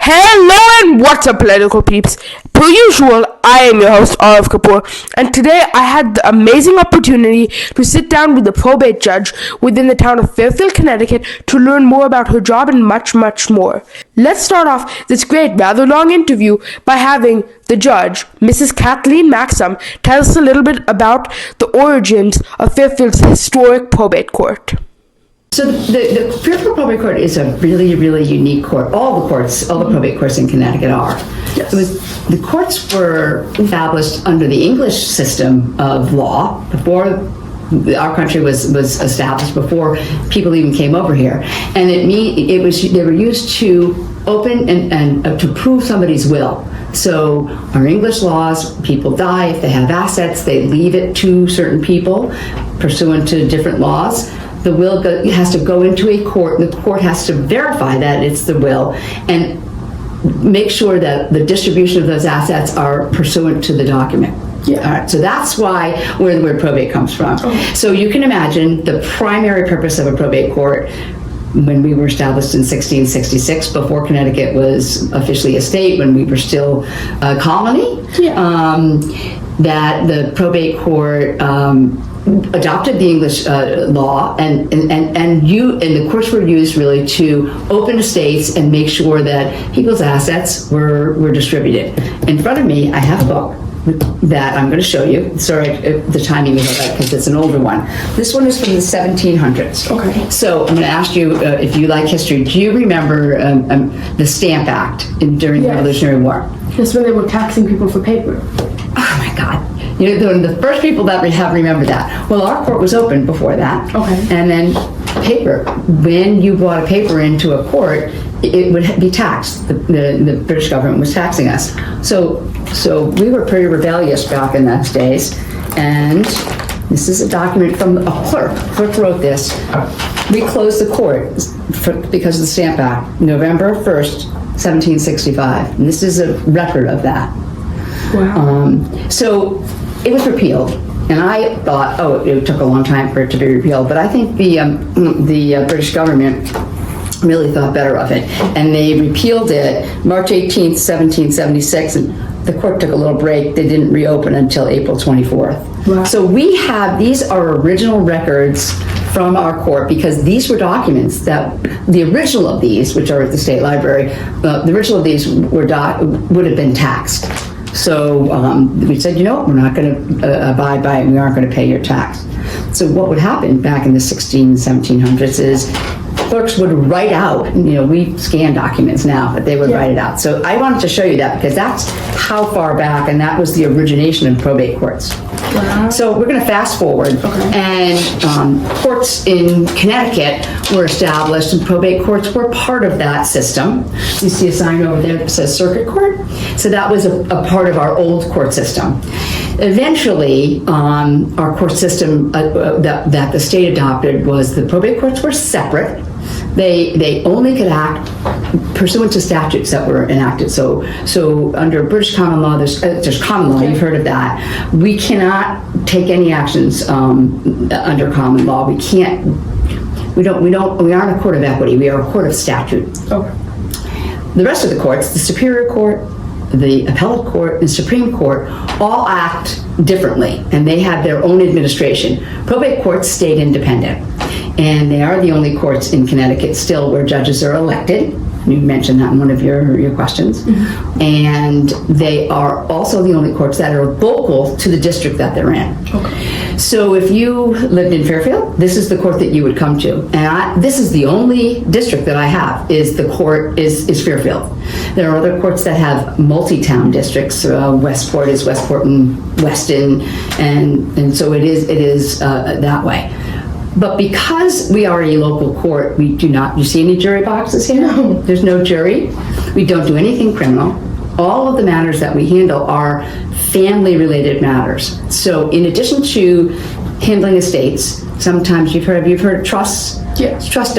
Hello and what's up, political peeps? Per usual, I am your host, Arif Kapoor, and today I had the amazing opportunity to sit down with the probate judge within the town of Fairfield, Connecticut to learn more about her job and much, much more. Let's start off this great, rather long interview by having the judge, Mrs. Kathleen Maxham, tell us a little bit about the origins of Fairfield's historic probate court. So the Fairfield Probate Court is a really, really unique court. All the probate courts in Connecticut are. Yes. The courts were established under the English system of law before our country was established, before people even came over here, and they were used to open and to prove somebody's will. So our English laws, people die, if they have assets, they leave it to certain people pursuant to different laws. The will has to go into a court, and the court has to verify that it's the will and make sure that the distribution of those assets are pursuant to the document. Yeah. All right. So that's where the word probate comes from. Oh. So you can imagine the primary purpose of a probate court when we were established in 1666, before Connecticut was officially a state, when we were still a colony. Yeah. That the probate court adopted the English law, and the courts were used really to open estates and make sure that people's assets were distributed. In front of me, I have a book that I'm going to show you. Sorry, the timing is right because it's an older one. This one is from the 1700s. Okay. So I'm going to ask you if you like history. Do you remember the Stamp Act during the Revolutionary War? That's when they were taxing people for paper. Oh my God. You're the first people that have remembered that. Well, our court was open before that. Okay. And then paper. When you brought a paper into a court, it would be taxed. The British government was taxing us. So we were pretty rebellious back in those days. And this is a document from a clerk. Clerk wrote this. We closed the court because of the Stamp Act, November 1st, 1765. And this is a record of that. Wow. So it was repealed, and I thought, it took a long time for it to be repealed, but I think the British government really thought better of it, and they repealed it March 18th, 1776, and the court took a little break. They didn't reopen until April 24th. Wow. So these are original records from our court, because these were documents that the original of these, which are at the State Library, the original of these would have been taxed. So we said, we're not going to abide by it. We aren't going to pay your tax. So what would happen back in the 1700s is clerks would write out, we scan documents now, but they would write it out. So I wanted to show you that because that's how far back, and that was the origination of probate courts. Wow. So we're going to fast forward, and courts in Connecticut were established, and probate courts were part of that system. You see a sign over there that says Circuit Court? So that was a part of our old court system. Eventually, our court system that the state adopted was the probate courts were separate. They only could act pursuant to statutes that were enacted. So under British common law, there's common law. You've heard of that. We cannot take any actions under common law. We can't. We aren't a court of equity. We are a court of statute. Okay. The rest of the courts, the Superior Court, the Appellate Court, and Supreme Court, all act differently, and they have their own administration. Probate courts stayed independent, and they are the only courts in Connecticut still where judges are elected. You mentioned that in one of your questions. Mm-hmm. And they are also the only courts that are local to the district that they're in. Okay. So if you lived in Fairfield, this is the court that you would come to. And this is the only district that I have, is Fairfield. There are other courts that have multi-town districts. Westport is Westport and Weston, and so it is that way. But because we are a local court, we do not, you see any jury boxes here? No. There's no jury. We don't do anything criminal. All of the matters that we handle are family-related matters. So in addition to handling estates, sometimes you've heard of trusts? Yes. Trusts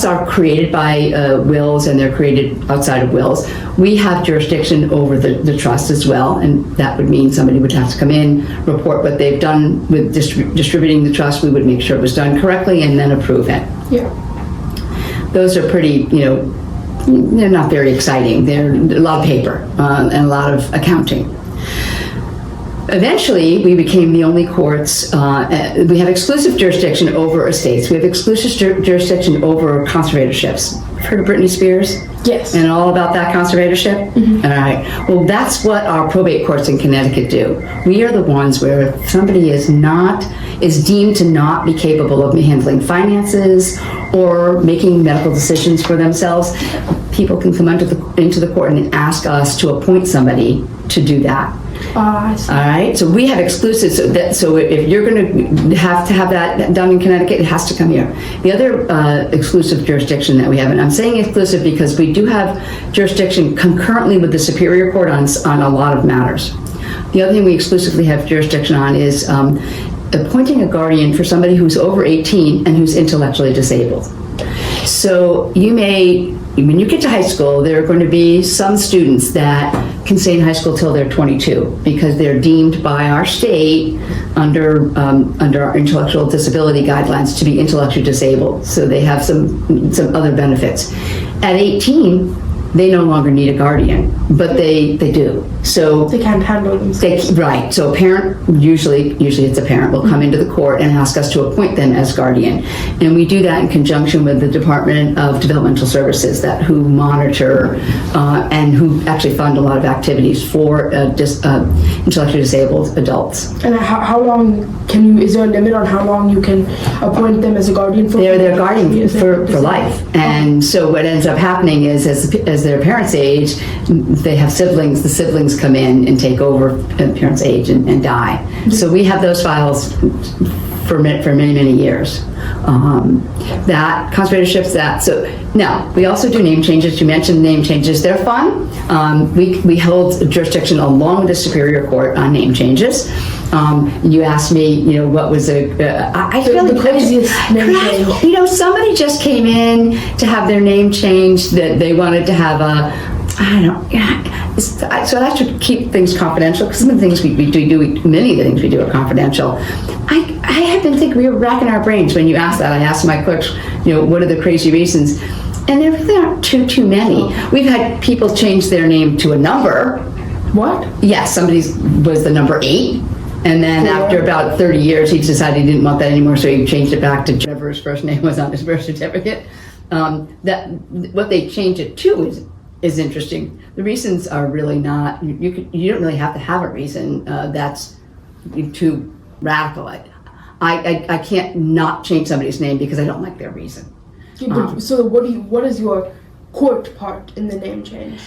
are created by wills, and they're created outside of wills. We have jurisdiction over the trust as well, and that would mean somebody would have to come in, report what they've done with distributing the trust. We would make sure it was done correctly and then approve it. Yeah. Those are pretty, they're not very exciting. They're a lot of paper and a lot of accounting. Eventually, we became the only courts, we have exclusive jurisdiction over estates. We have exclusive jurisdiction over conservatorships. Heard of Britney Spears? Yes. And all about that conservatorship? All right. Well, that's what our probate courts in Connecticut do. We are the ones where if somebody is deemed to not be capable of handling finances or making medical decisions for themselves, people can come into the court and ask us to appoint somebody to do that. I see. All right, so we have exclusive, so if you're going to have that done in Connecticut, it has to come here. The other exclusive jurisdiction that we have, and I'm saying exclusive because we do have jurisdiction concurrently with the Superior Court on a lot of matters. The other thing we exclusively have jurisdiction on is appointing a guardian for somebody who's over 18 and who's intellectually disabled. So when you get to high school, there are going to be some students that can stay in high school till they're 22 because they're deemed by our state under our intellectual disability guidelines to be intellectually disabled. So they have some other benefits. At 18, they no longer need a guardian, but they do. So They can't handle themselves. right. So a parent, usually it's a parent, will come into the court and ask us to appoint them as guardian. And we do that in conjunction with the Department of Developmental Services who monitor and who actually fund a lot of activities for intellectually disabled adults. And how long is there a limit on how long you can appoint them as a guardian for? They're their guardian for life. And so what ends up happening is as their parents age, they have siblings. The siblings come in and take over at parents' age and die. So we have those files for many, many years. That conservatorships, so now we also do name changes. You mentioned name changes. They're fun. We hold jurisdiction along with the Superior Court on name changes. You asked me, what was I feel like the craziest name change. Somebody just came in to have their name changed, that they wanted to have so I have to keep things confidential because some of the things we do, many of the things we do are confidential. I have been thinking, we were racking our brains when you asked that. I asked my clerks, what are the crazy reasons? And there really aren't too many. We've had people change their name to a number. What? Yes, somebody was the number 8. And then after about 30 years, he decided he didn't want that anymore, so he changed it back to whatever his first name was on his birth certificate. What they changed it to is interesting. The reasons are really not, you don't really have to have a reason that's too radical. I can't not change somebody's name because I don't like their reason. Yeah, so what is your court part in the name change?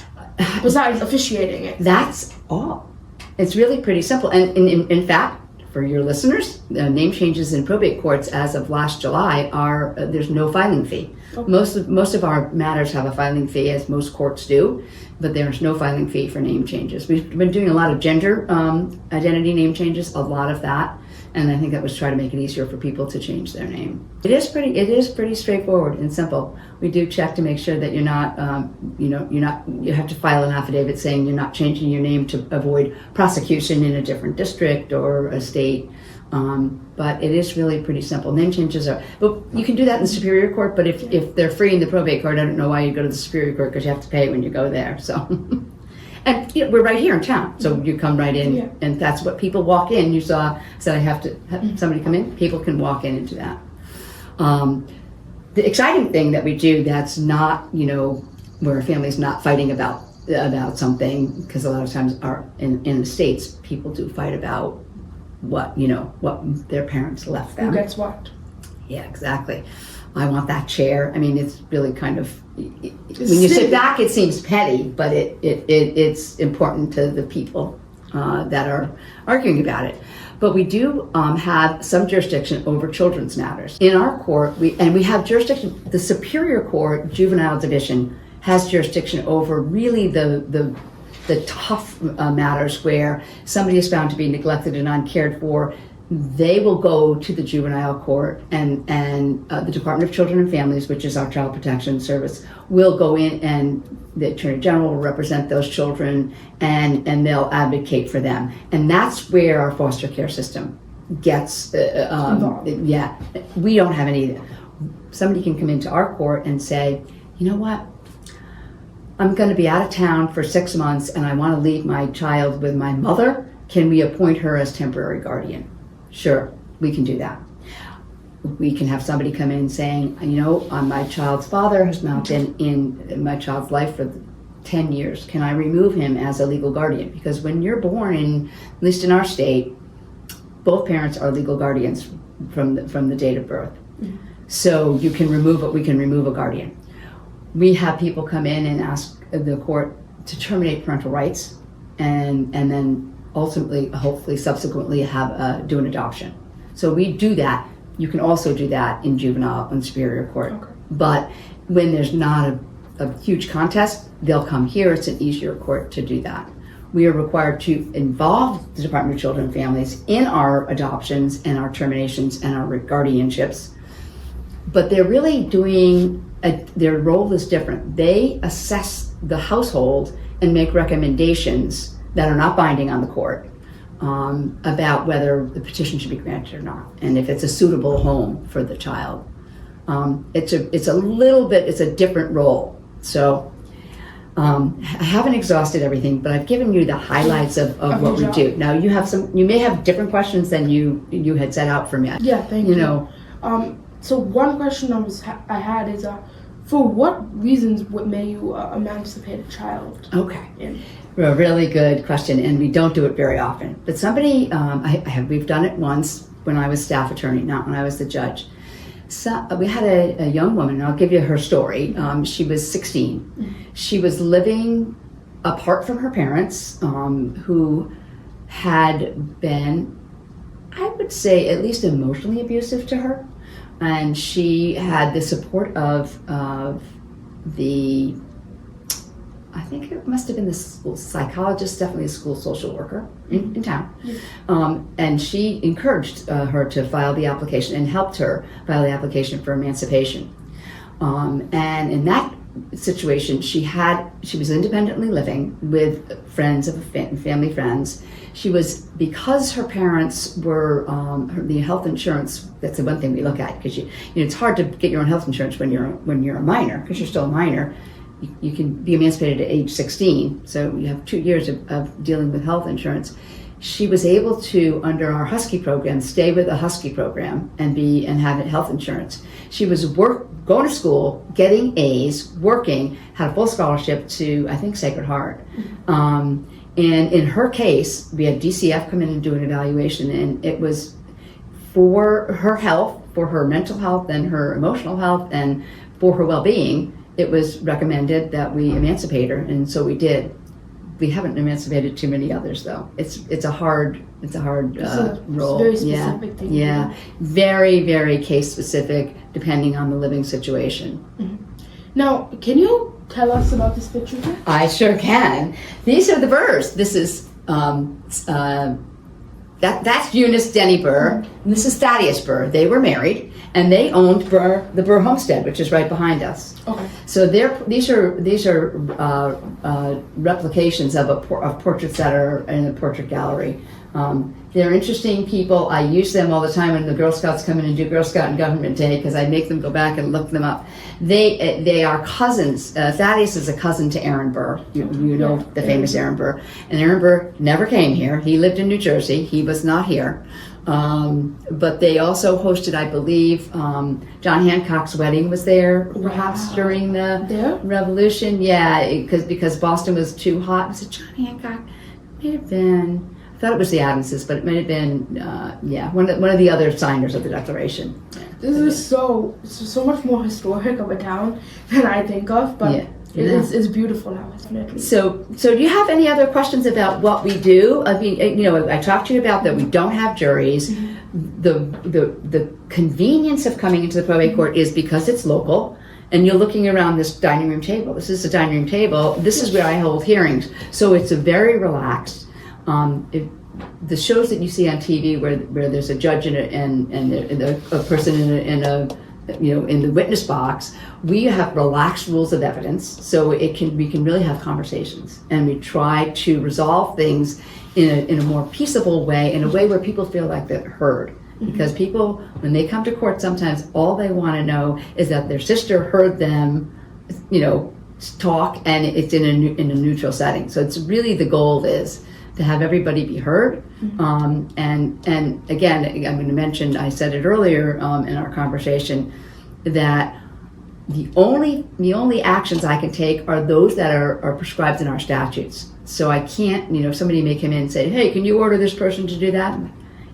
Besides officiating it? That's all. It's really pretty simple. And in fact, for your listeners, name changes in probate courts as of last July there's no filing fee. Okay. Most of our matters have a filing fee, as most courts do, but there's no filing fee for name changes. We've been doing a lot of gender identity name changes, a lot of that, and I think that was try to make it easier for people to change their name. It is pretty straightforward and simple. We do check to make sure that you're not, you have to file an affidavit saying you're not changing your name to avoid prosecution in a different district or a state. But it is really pretty simple. Name changes but you can do that in the Superior Court, but if they're free in the probate court, I don't know why you go to the Superior Court because you have to pay when you go there, so. And we're right here in town, so you come right in, and that's what people walk in. You said I have to have somebody come in. People can walk in into that. The exciting thing that we do that's not, where a family's not fighting about something, because a lot of times in the States, people do fight about what their parents left them. Who gets what? Yeah, exactly. I want that chair. I mean, it's really kind of, when you sit back, it seems petty, but it's important to the people that are arguing about it. But we do have some jurisdiction over children's matters. In our court, we have jurisdiction, the Superior Court Juvenile Division has jurisdiction over really the tough matters where somebody is found to be neglected and uncared for. They will go to the juvenile court, and the Department of Children and Families, which is our child protection service, will go in, and the Attorney General will represent those children, and they'll advocate for them. And that's where our foster care system gets involved. Yeah, we don't have any. Somebody can come into our court and say, you know what? I'm going to be out of town for 6 months and I want to leave my child with my mother. Can we appoint her as temporary guardian? Sure, we can do that. We can have somebody come in saying, my child's father has now been in my child's life for 10 years. Can I remove him as a legal guardian? Because when you're born, at least in our state, both parents are legal guardians from the date of birth. Mm-hmm. So you can remove it. We can remove a guardian. We have people come in and ask the court to terminate parental rights, and then ultimately, hopefully, subsequently do an adoption. So we do that. You can also do that in juvenile and superior court. Okay. But when there's not a huge contest, they'll come here. It's an easier court to do that. We are required to involve the Department of Children and Families in our adoptions and our terminations and our guardianships. But they're really their role is different. They assess the household and make recommendations that are not binding on the court about whether the petition should be granted or not, and if it's a suitable home for the child. It's a different role. So I haven't exhausted everything, but I've given you the highlights of what we do. Now you may have different questions than you had set out for me. Yeah, thank you. So one question I had is, for what reasons may you emancipate a child? Okay, a really good question, and we don't do it very often. But we've done it once when I was staff attorney, not when I was the judge. So we had a young woman, and I'll give you her story. She was 16. Mm-hmm. She was living apart from her parents, who had been, I would say, at least emotionally abusive to her. And she had the support of the, I think it must have been the school psychologist, definitely a school social worker in town. Yeah. And she encouraged her to file the application and helped her file the application for emancipation. And in that situation, she was independently living with friends of family friends. Because her parents were the health insurance. That's the one thing we look at, because it's hard to get your own health insurance when you're a minor, because you're still a minor. You can be emancipated at age 16, so you have 2 years of dealing with health insurance. She was able to, under our Husky program, stay with the Husky program and have health insurance. She was going to school, getting A's, working, had a full scholarship to, I think, Sacred Heart. Mm-hmm. And in her case, we had DCF come in and do an evaluation, and it was for her health, for her mental health and her emotional health, and for her well-being. It was recommended that we emancipate her, and so we did. We haven't emancipated too many others, though. It's a hard role. Very specific thing. Yeah, very, very case specific, depending on the living situation. Mm-hmm. Now, can you tell us about this picture here? I sure can. These are the Burrs. This is that's Eunice Denny Burr, and this is Thaddeus Burr. They were married, and they owned the Burr homestead, which is right behind us. Okay. So these are replications of portraits that are in the portrait gallery. They're interesting people. I use them all the time when the Girl Scouts come in and do Girl Scout and Government Day, because I make them go back and look them up. They are cousins. Thaddeus is a cousin to Aaron Burr. You know the famous Aaron Burr. And Aaron Burr never came here. He lived in New Jersey. He was not here. But they also hosted, I believe, John Hancock's wedding was there, perhaps during the Revolution. Yeah, because Boston was too hot. Was it John Hancock? It may have been. I thought it was the Adamses, but it may have been, one of the other signers of the Declaration. This is so much more historic of a town than I think of, but it's beautiful now, definitely. So do you have any other questions about what we do? I mean, I talked to you about that we don't have juries. Mm-hmm. The convenience of coming into the probate court is because it's local. And you're looking around this dining room table. This is the dining room table. This is where I hold hearings. So it's a very relaxed. The shows that you see on TV where there's a judge and a person in the witness box, we have relaxed rules of evidence, so we can really have conversations, and we try to resolve things in a more peaceable way, in a way where people feel like they're heard. Mm-hmm. Because people, when they come to court, sometimes all they want to know is that their sister heard them, talk, and it's in a neutral setting. So it's really, the goal is to have everybody be heard. And again, I'm going to mention, I said it earlier in our conversation, that the only actions I can take are those that are prescribed in our statutes. So I can't, somebody may come in and say, hey, can you order this person to do that?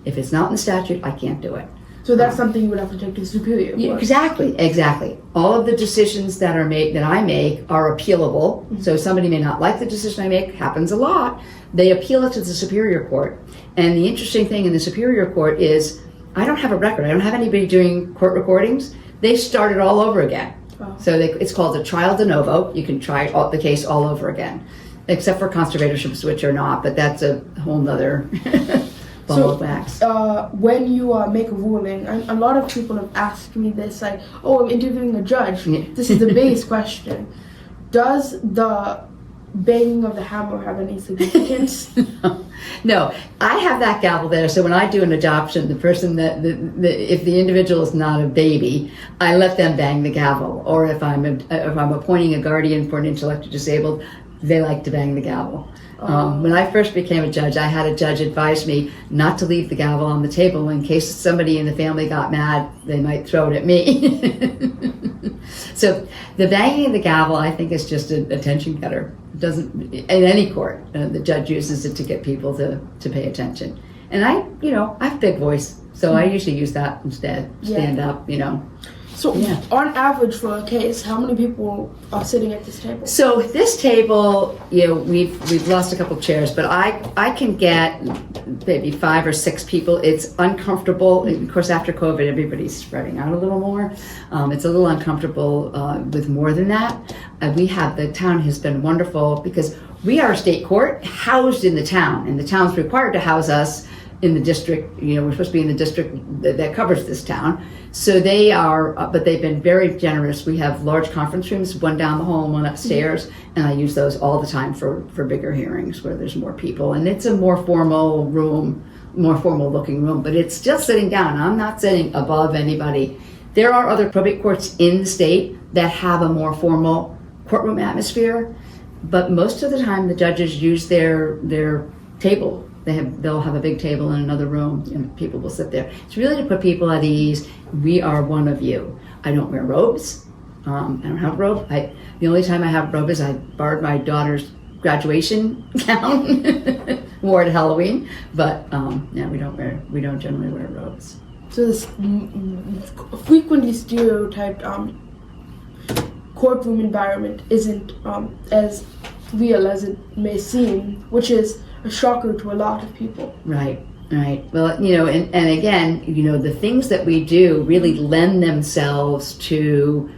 If it's not in the statute, I can't do it. So that's something you would have to take to the Superior Court. Yeah, exactly. All of the decisions that I make are appealable. So somebody may not like the decision I make, happens a lot. They appeal it to the Superior Court. And the interesting thing in the Superior Court is I don't have a record. I don't have anybody doing court recordings. They start it all over again. Wow. So it's called a trial de novo. You can try the case all over again, except for conservatorships, which are not, but that's a whole nother ball of wax. When you make a ruling, a lot of people have asked me this, like, oh, I'm interviewing a judge. Yeah. This is the base question. Does the banging of the hammer have any significance? No, I have that gavel there. So when I do an adoption, the person if the individual is not a baby, I let them bang the gavel. Or if I'm appointing a guardian for an intellectually disabled, they like to bang the gavel. When I first became a judge, I had a judge advise me not to leave the gavel on the table in case somebody in the family got mad, they might throw it at me. So the banging of the gavel, I think, is just an attention getter. It doesn't, in any court, the judge uses it to get people to pay attention. And I have a big voice, so I usually use that instead. Stand up, So on average for a case, how many people are sitting at this table? So this table, we've lost a couple chairs, but I can get maybe 5 or 6 people. It's uncomfortable. Of course, after COVID, everybody's spreading out a little more. It's a little uncomfortable with more than that. The town has been wonderful because we are a state court housed in the town, and the town's required to house us in the district. We're supposed to be in the district that covers this town. So they are, but they've been very generous. We have large conference rooms, one down the hall and one upstairs, and I use those all the time for bigger hearings where there's more people. And it's a more formal room, more formal looking room, but it's still sitting down. I'm not sitting above anybody. There are other probate courts in the state that have a more formal courtroom atmosphere, but most of the time the judges use their table. They'll have a big table in another room and people will sit there. It's really to put people at ease. We are one of you. I don't wear robes. I don't have a robe. The only time I have a robe is I borrowed my daughter's graduation gown, wore it at Halloween. But we don't generally wear robes. So this frequently stereotyped courtroom environment isn't as real as it may seem, which is a shocker to a lot of people. Right. Well, and again, the things that we do really lend themselves to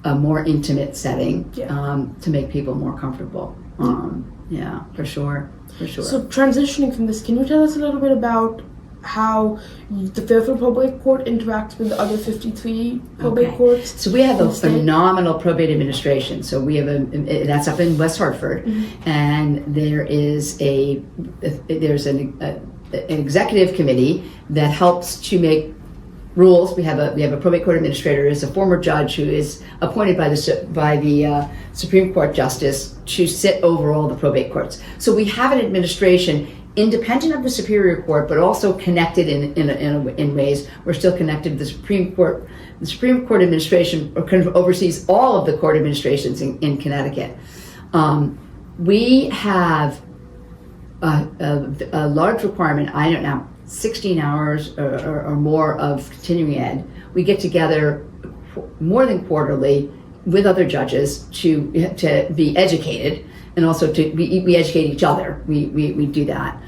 a more intimate setting to make people more comfortable. For sure. So transitioning from this, can you tell us a little bit about how the Fairfield Probate Court interacts with the other 53 probate courts? So we have a phenomenal probate administration. So we have that's up in West Hartford, and there's an executive committee that helps to make rules. We have a probate court administrator, is a former judge who is appointed by the Supreme Court justice to sit over all the probate courts. So we have an administration independent of the Superior Court, but also connected in ways. We're still connected to the Supreme Court. The Supreme Court administration oversees all of the court administrations in Connecticut. We have a large requirement, 16 hours or more of continuing ed. We get together more than quarterly with other judges to be educated, and also we educate each other. We do that.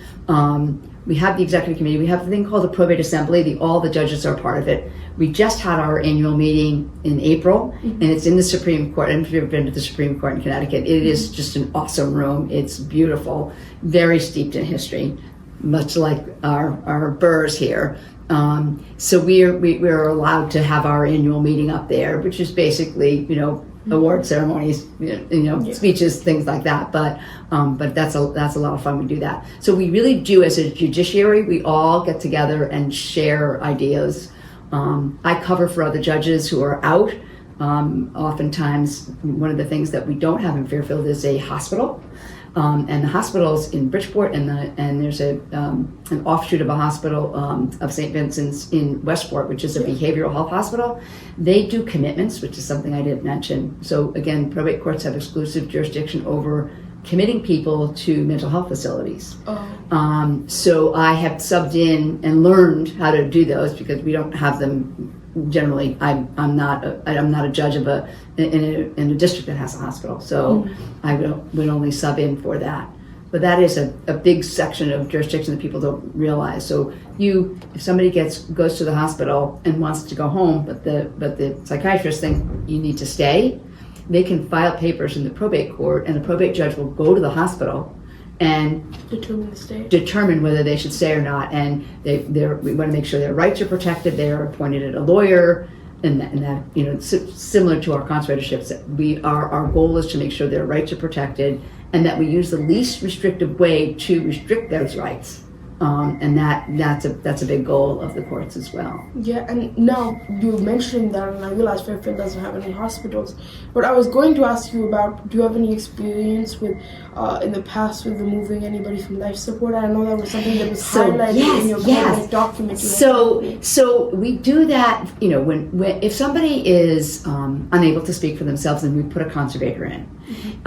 We have the executive committee. We have a thing called the probate assembly. All the judges are part of it. We just had our annual meeting in April, and it's in the Supreme Court. I've never been to the Supreme Court in Connecticut. It is just an awesome room. It's beautiful, very steeped in history, much like our Burrs here. So we're allowed to have our annual meeting up there, which is basically, award ceremonies, speeches, things like that. But that's a lot of fun. We do that. So we really do, as a judiciary, we all get together and share ideas. I cover for other judges who are out. Oftentimes, one of the things that we don't have in Fairfield is a hospital. And the hospital's in Bridgeport, and there's an offshoot of a hospital of St. Vincent's in Westport, which is a behavioral health hospital. They do commitments, which is something I didn't mention. So again, probate courts have exclusive jurisdiction over committing people to mental health facilities. So I have subbed in and learned how to do those because we don't have them. Generally, I'm not a judge of in a district that has a hospital, so I would only sub in for that. But that is a big section of jurisdiction that people don't realize. So if somebody goes to the hospital and wants to go home, but the psychiatrist thinks you need to stay, they can file papers in the probate court, and the probate judge will go to the hospital and determine whether they should stay or not. And we want to make sure their rights are protected. They are appointed at a lawyer, and that similar to our conservatorships. Our goal is to make sure their rights are protected, and that we use the least restrictive way to restrict those rights. And that's a big goal of the courts as well. Yeah, and now you mentioned that, and I realized Fairfield doesn't have any hospitals. But I was going to ask you about, do you have any experience with, in the past, with removing anybody from life support? I know that was something that was highlighted in your public document. So we do that. When if somebody is unable to speak for themselves, then we put a conservator in.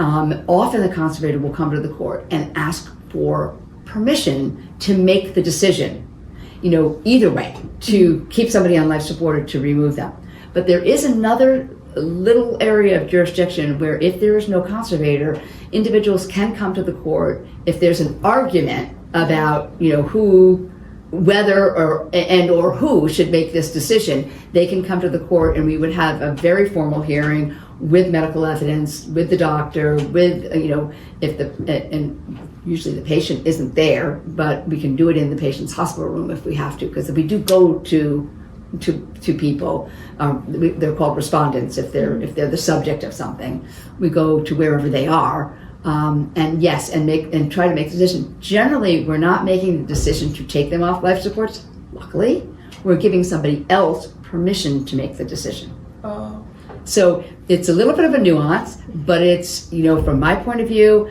Often the conservator will come to the court and ask for permission to make the decision, either way, to keep somebody on life support or to remove them. But there is another little area of jurisdiction where if there is no conservator, individuals can come to the court if there's an argument about, whether or who should make this decision. They can come to the court, and we would have a very formal hearing with medical evidence, with the doctor, with, and usually the patient isn't there, but we can do it in the patient's hospital room if we have to, because if we do go to people, they're called respondents if they're the subject of something. We go to wherever they are, and try to make the decision. Generally, we're not making the decision to take them off life supports. Luckily, we're giving somebody else permission to make the decision. So it's a little bit of a nuance, but it's, from my point of view,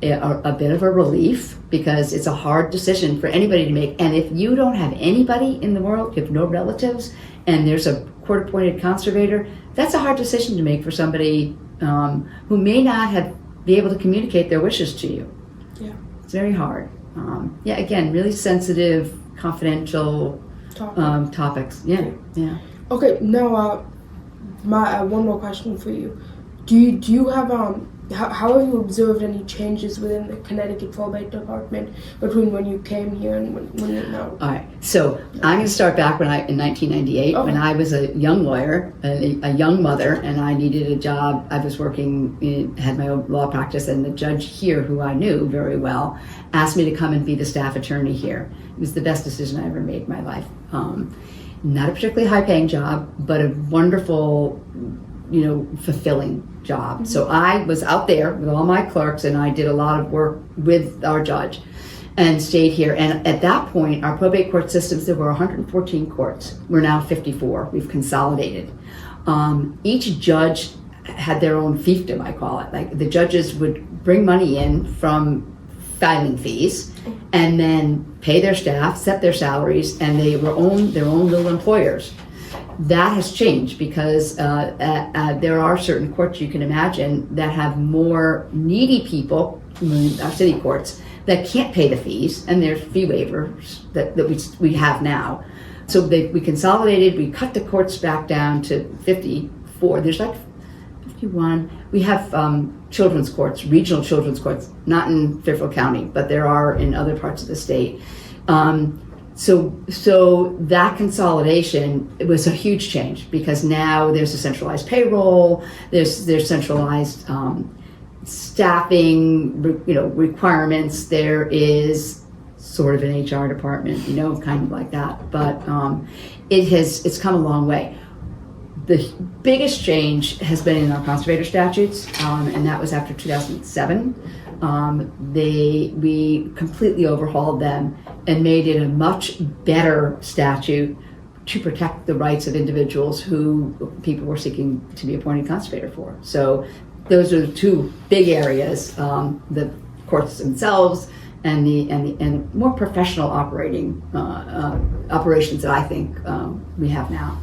a bit of a relief, because it's a hard decision for anybody to make. And if you don't have anybody in the world, you have no relatives, and there's a court-appointed conservator, that's a hard decision to make for somebody who may not be able to communicate their wishes to you. Yeah, it's very hard. Again, really sensitive, confidential topics. Yeah. Okay, now my one more question for you. Do you have how have you observed any changes within the Connecticut Probate Department between when you came here and when you're now? All right, so I'm going to start back in 1998, when I was a young lawyer, a young mother, and I needed a job. I was had my own law practice, and the judge here, who I knew very well, asked me to come and be the staff attorney here. It was the best decision I ever made in my life. Not a particularly high-paying job, but a wonderful, fulfilling job. So I was out there with all my clerks, and I did a lot of work with our judge and stayed here. And at that point, our probate court systems, there were 114 courts. We're now 54. We've consolidated. Each judge had their own fiefdom, I call it. Like, the judges would bring money in from filing fees and then pay their staff, set their salaries, and they were their own little employers. That has changed because there are certain courts you can imagine that have more needy people, our city courts, that can't pay the fees, and there's fee waivers that we have now. So we consolidated, we cut the courts back down to 54. There's like 51. We have children's courts, regional children's courts, not in Fairfield County, but there are in other parts of the state. So that consolidation, it was a huge change, because now there's a centralized payroll, there's centralized staffing, requirements. There is sort of an HR department, kind of like that. But it's come a long way. The biggest change has been in our conservator statutes, and that was after 2007. We completely overhauled them and made it a much better statute to protect the rights of individuals who people were seeking to be appointed conservator for. So those are the two big areas, the courts themselves and the more professional operations that I think we have now.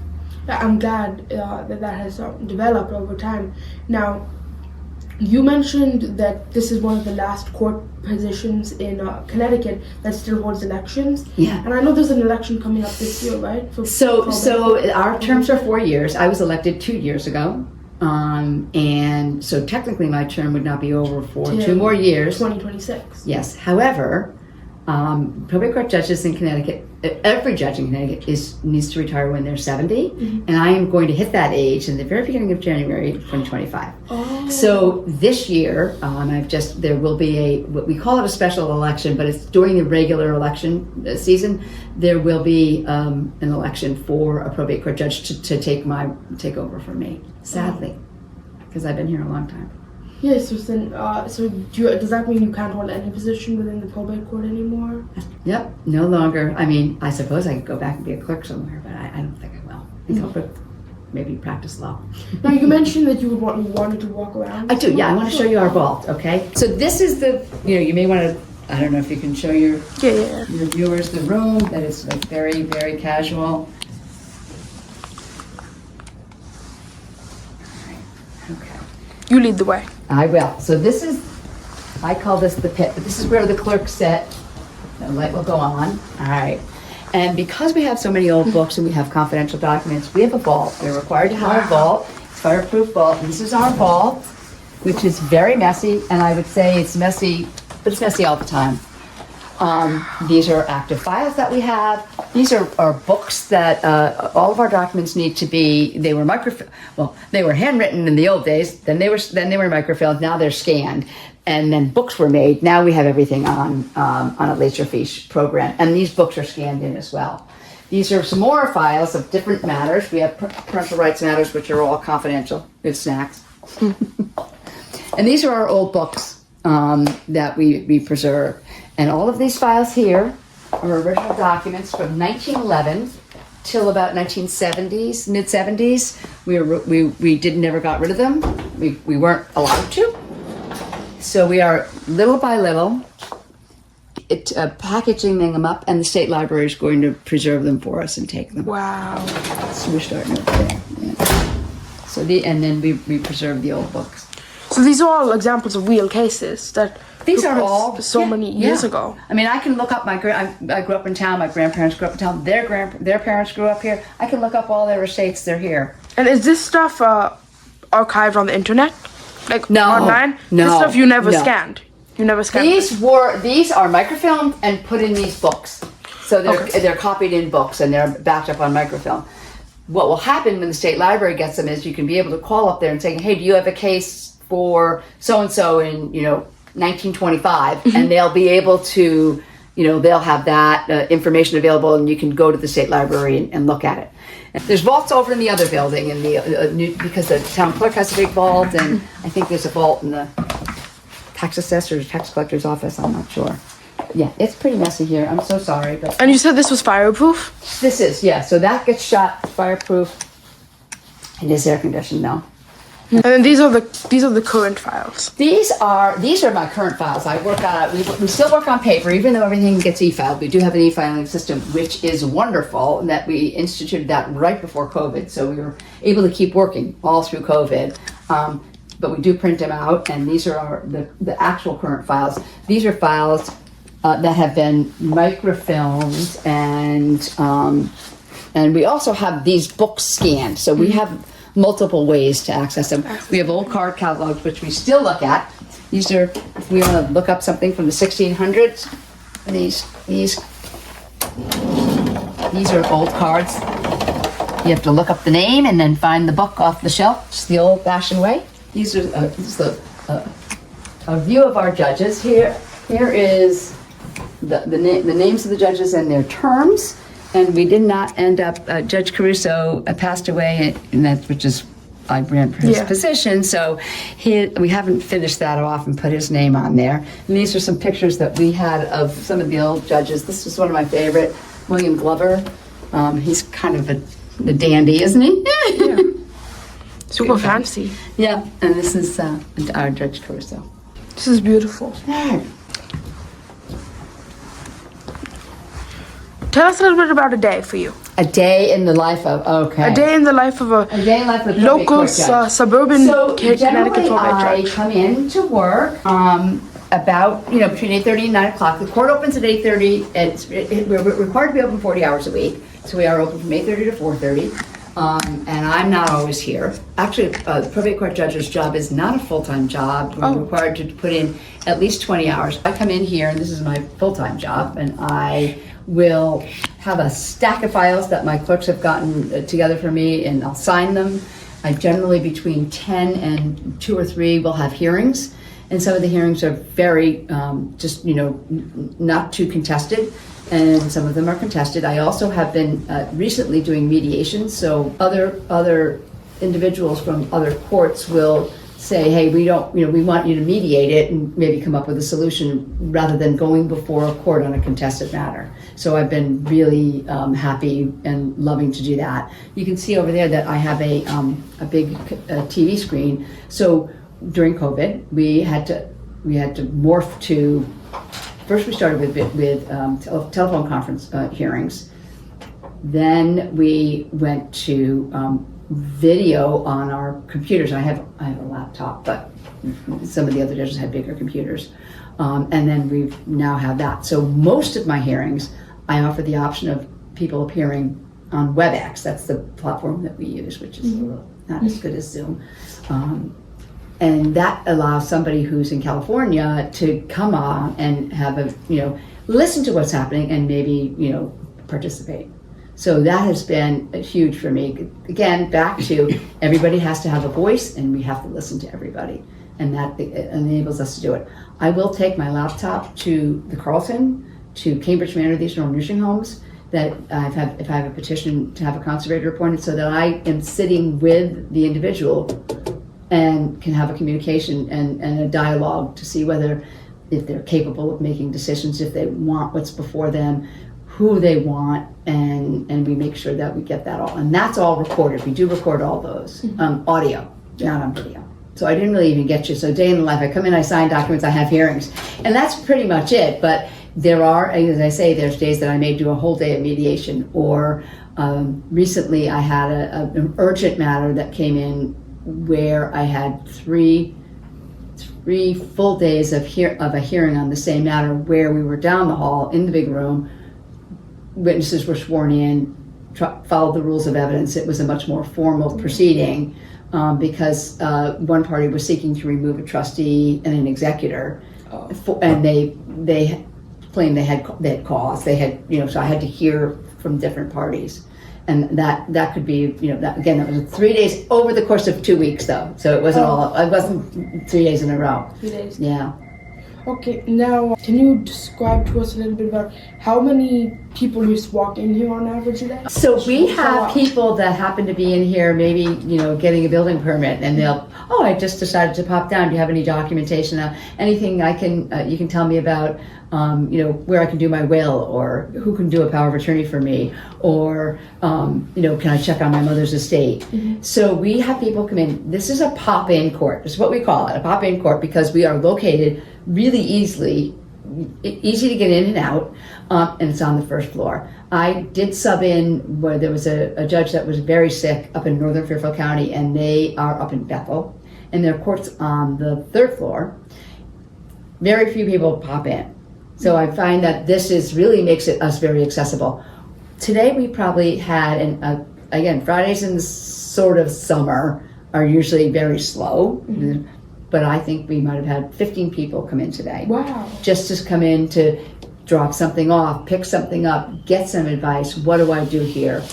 I'm glad that has developed over time. Now, you mentioned that this is one of the last court positions in Connecticut that still holds elections. Yeah. And I know there's an election coming up this year, right? So our terms are 4 years. I was elected 2 years ago. And so technically my term would not be over for 2 more years. 2026. Yes. However, probate court judges in Connecticut, every judge in Connecticut needs to retire when they're 70, and I am going to hit that age in the very beginning of January 2025. Oh. So this year, there will be what we call it a special election, but it's during the regular election season. There will be an election for a probate court judge to take over for me. Sadly, because I've been here a long time. Yes, does that mean you can't hold any position within the probate court anymore? Yep, no longer. I mean, I suppose I could go back and be a clerk somewhere, but I don't think I will. I think I'll maybe practice law. Now, you mentioned that you wanted to walk around. I do, yeah. I want to show you our vault, okay? So this is you may want to, I don't know if you can show your viewers the room, that is like very, very casual. Okay. You lead the way. I will. So I call this the pit, but this is where the clerks sit. The light will go on. All right. And because we have so many old books and we have confidential documents, we have a vault. We're required to have a vault, fireproof vault. And this is our vault, which is very messy. And I would say it's messy, but it's messy all the time. These are active files that we have. These are books that all of our documents need to be. They were they were handwritten in the old days. Then they were microfilmed. Now they're scanned, and then books were made. Now we have everything on a Laserfiche program, and these books are scanned in as well. These are some more files of different matters. We have parental rights matters, which are all confidential. We have snacks, and these are our old books that we preserve. And all of these files here are original documents from 1911 till about 1970s, mid-70s. We never got rid of them. We weren't allowed to. So we are little by little packaging them up, and the state library is going to preserve them for us and take them. Wow. So we're starting over there. Yeah. So and then we preserve the old books. So these are all examples of real cases that these are all many years ago. I mean, I can look up I grew up in town. My grandparents grew up in town. Their parents grew up here. I can look up all their estates. They're here. And is this stuff archived on the internet, like no, online? No, this stuff you never scanned. You never scanned. These are microfilmed and put in these books. So they're copied in books and they're backed up on microfilm. What will happen when the state library gets them is you can be able to call up there and say, hey, do you have a case for so and so in 1925, and they'll be able to, they'll have that information available, and you can go to the state library and look at it. And there's vaults over in the other building, in the because the town clerk has a big vault, and I think there's a vault in the tax assessor or tax collector's office. I'm not sure. Yeah, it's pretty messy here. I'm so sorry, but. And you said this was fireproof? This is, yeah. So that gets shut fireproof. It is air conditioned now. And then these are the current files. These are my current files. I work on we still work on paper, even though everything gets e-filed. We do have an e-filing system, which is wonderful, and that we instituted that right before COVID, so we were able to keep working all through COVID. But we do print them out, and these are the actual current files. These are files that have been microfilmed, and we also have these books scanned. So we have multiple ways to access them. We have old card catalogs, which we still look at. These are, if we want to look up something from the 1600s, these are old cards. You have to look up the name and then find the book off the shelf. It's the old-fashioned way. This is a view of our judges. Here is the names of the judges and their terms. And we did not end up, Judge Caruso passed away, I ran for his position, so we haven't finished that off and put his name on there. And these are some pictures that we had of some of the old judges. This was one of my favorite, William Glover. He's kind of a dandy, isn't he? Yeah. Super fancy. Yeah, and this is our Judge Caruso. This is beautiful. Tell us a little bit about a day for you. A day in the life of, okay. A day in the life of a day in life of a probate local court judge. suburban So Connecticut generally probate I judge. come in to work about, between 8:30 and 9 o'clock. The court opens at 8:30. We're required to be open 40 hours a week. So we are open from 8:30 to 4:30. And I'm not always here. Actually, the probate court judge's job is not a full-time job. We're required to put in at least 20 hours. I come in here, and this is my full-time job, and I will have a stack of files that my clerks have gotten together for me, and I'll sign them. I generally, between 10 and 2 or 3, will have hearings. And some of the hearings are very, not too contested. And some of them are contested. I also have been recently doing mediation, so other individuals from other courts will say, hey, we want you to mediate it and maybe come up with a solution rather than going before a court on a contested matter. So I've been really happy and loving to do that. You can see over there that I have a big TV screen. So during COVID, we had to morph to. First, we started with telephone conference hearings. Then we went to video on our computers. I have a laptop, but some of the other judges had bigger computers. And then we now have that. So most of my hearings, I offer the option of people appearing on WebEx. That's the platform that we use, which is not as good as Zoom. And that allows somebody who's in California to come on and have listen to what's happening and maybe, participate. So that has been huge for me. Again, back to everybody has to have a voice and we have to listen to everybody. And that enables us to do it. I will take my laptop to the Carlton, to Cambridge Manor, these are nursing homes, that if I have a petition to have a conservator appointed, so that I am sitting with the individual and can have a communication and a dialogue to see if they're capable of making decisions, if they want what's before them, who they want, and we make sure that we get that all. And that's all recorded. We do record all those, audio, not on video. So I didn't really even get you. So day in the life, I come in, I sign documents, I have hearings. And that's pretty much it. But there are, as I say, there's days that I may do a whole day of mediation, or recently I had an urgent matter that came in where I had three full days of a hearing on the same matter, where we were down the hall in the big room, witnesses were sworn in, followed the rules of evidence. It was a much more formal proceeding because one party was seeking to remove a trustee and an executor, and they claimed they had cause. They had, so I had to hear from different parties. And that could be, that was 3 days over the course of 2 weeks, though. So it wasn't 3 days in a row. 3 days. Yeah. Okay, now can you describe to us a little bit about how many people just walk in here on average a day? So we have people that happen to be in here, maybe, getting a building permit, and they'll, I just decided to pop down. Do you have any documentation? Anything you can tell me about, where I can do my will, or who can do a power of attorney for me, or, can I check on my mother's estate? Mm-hmm. So we have people come in. This is a pop-in court. This is what we call it, a pop-in court, because we are located really easy to get in and out, and it's on the first floor. I did sub in where there was a judge that was very sick up in northern Fairfield County, and they are up in Bethel, and their court's on the third floor. Very few people pop in. So I find that this really makes us very accessible. Today we probably had, again, Fridays in the sort of summer are usually very slow. Mm-hmm. But I think we might have had 15 people come in today. Wow. Just to come in to drop something off, pick something up, get some advice. What do I do here?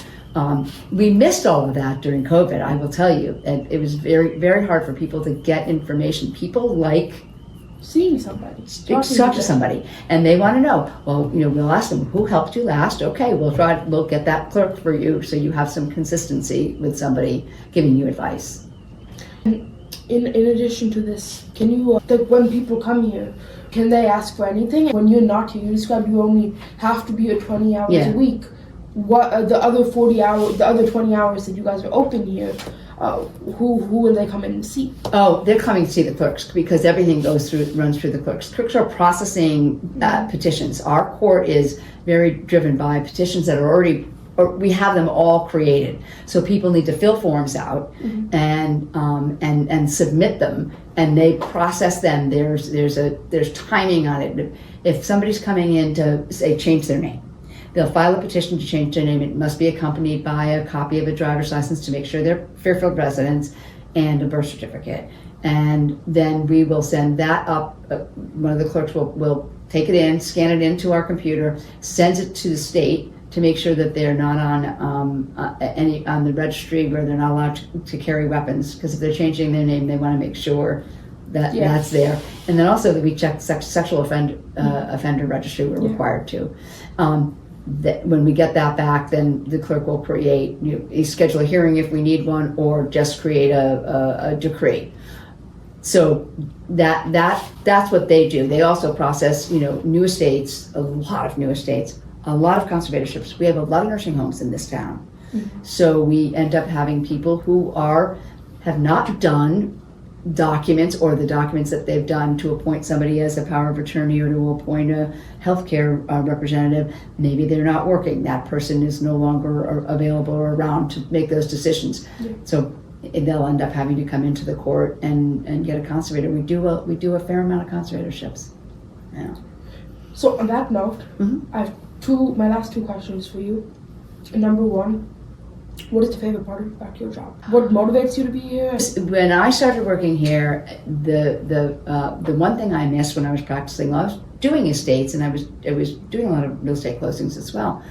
We missed all of that during COVID, I will tell you. And it was very, very hard for people to get information. People like seeing somebody. Talk to somebody. And they want to know, we'll ask them, who helped you last? Okay, we'll get that clerk for you so you have some consistency with somebody giving you advice. In addition to this, can you, when people come here, can they ask for anything? When you're not here, you described you only have to be here 20 hours a week. what the other 40 hours, the other 20 hours that you guys are open here, who will they come in and see? Oh, they're coming to see the clerks because everything runs through the clerks. Clerks are processing petitions. Our court is very driven by petitions that are already, or we have them all created. So people need to fill forms out and submit them, and they process them. There's timing on it. If somebody's coming in to say change their name, they'll file a petition to change their name. It must be accompanied by a copy of a driver's license to make sure they're Fairfield residents and a birth certificate. And then we will send that up. One of the clerks will take it in, scan it into our computer, sends it to the state to make sure that they're not on the registry where they're not allowed to carry weapons. Because if they're changing their name, they want to make sure that that's there. And then also that we check sexual offender registry. We're required to. That when we get that back, then the clerk will create, schedule a hearing if we need one, or just create a decree. So that's what they do. They also process, new estates, a lot of new estates, a lot of conservatorships. We have a lot of nursing homes in this town. So we end up having people who have not done documents, or the documents that they've done to appoint somebody as a power of attorney or to appoint a healthcare representative. Maybe they're not working. That person is no longer available or around to make those decisions. So they'll end up having to come into the court and get a conservator. We do a fair amount of conservatorships. Yeah. So on that note, I have my last two questions for you. Number one, what is the favorite part about your job? What motivates you to be here? When I started working here, the one thing I missed when I was practicing, I was doing estates, and I was doing a lot of real estate closings as well.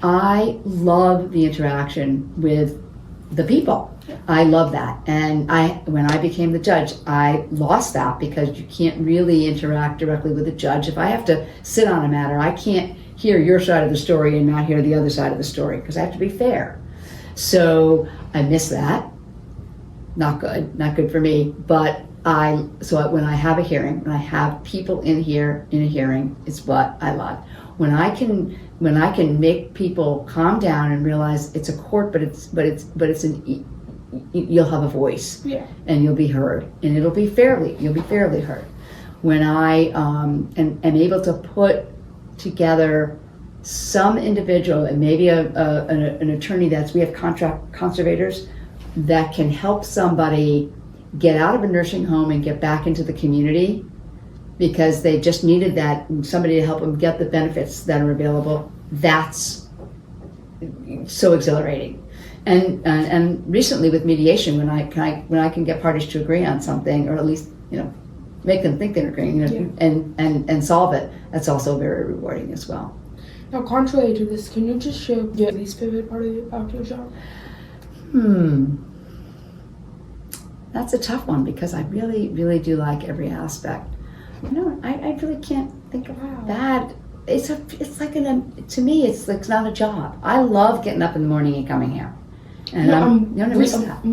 I love the interaction with the people. I love that. And when I became the judge, I lost that because you can't really interact directly with the judge. If I have to sit on a matter, I can't hear your side of the story and not hear the other side of the story because I have to be fair. So I miss that. Not good for me. But when I have a hearing, when I have people in here in a hearing, it's what I love. When I can make people calm down and realize it's a court, you'll have a voice, and you'll be heard, and you'll be fairly heard. When I am able to put together some individual, and maybe an attorney we have contract conservators that can help somebody get out of a nursing home and get back into the community because they just needed somebody to help them get the benefits that are available. That's so exhilarating. And recently with mediation, when I can get parties to agree on something, or at least make them think they're agreeing, and solve it, that's also very rewarding as well. Now, contrary to this, can you just share your least favorite part about your job? That's a tough one because I really, really do like every aspect. I really can't think of that. To me, it's not a job. I love getting up in the morning and coming here. And I'm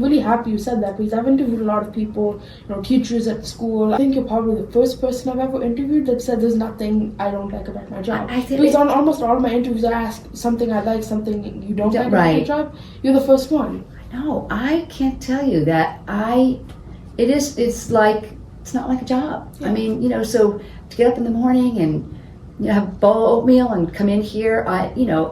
really happy you said that because I've interviewed a lot of people, teachers at school. I think you're probably the first person I've ever interviewed that said there's nothing I don't like about my job. Because on almost all of my interviews, I ask something I like, something you don't like about your job. You're the first one. No, I can't tell you that it's not like a job. I mean, so to get up in the morning and have a bowl of oatmeal and come in here,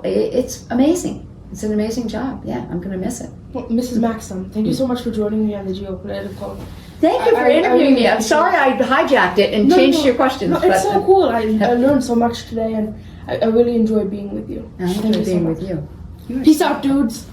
it's amazing. It's an amazing job. Yeah, I'm going to miss it. Well, Mrs. Maxham, thank you so much for joining me on the GeoPolitical. Thank you for interviewing me. I'm sorry I hijacked it and changed your questions. No, it's so cool. I learned so much today, and I really enjoyed being with you. I enjoyed being with you. Peace out, dudes.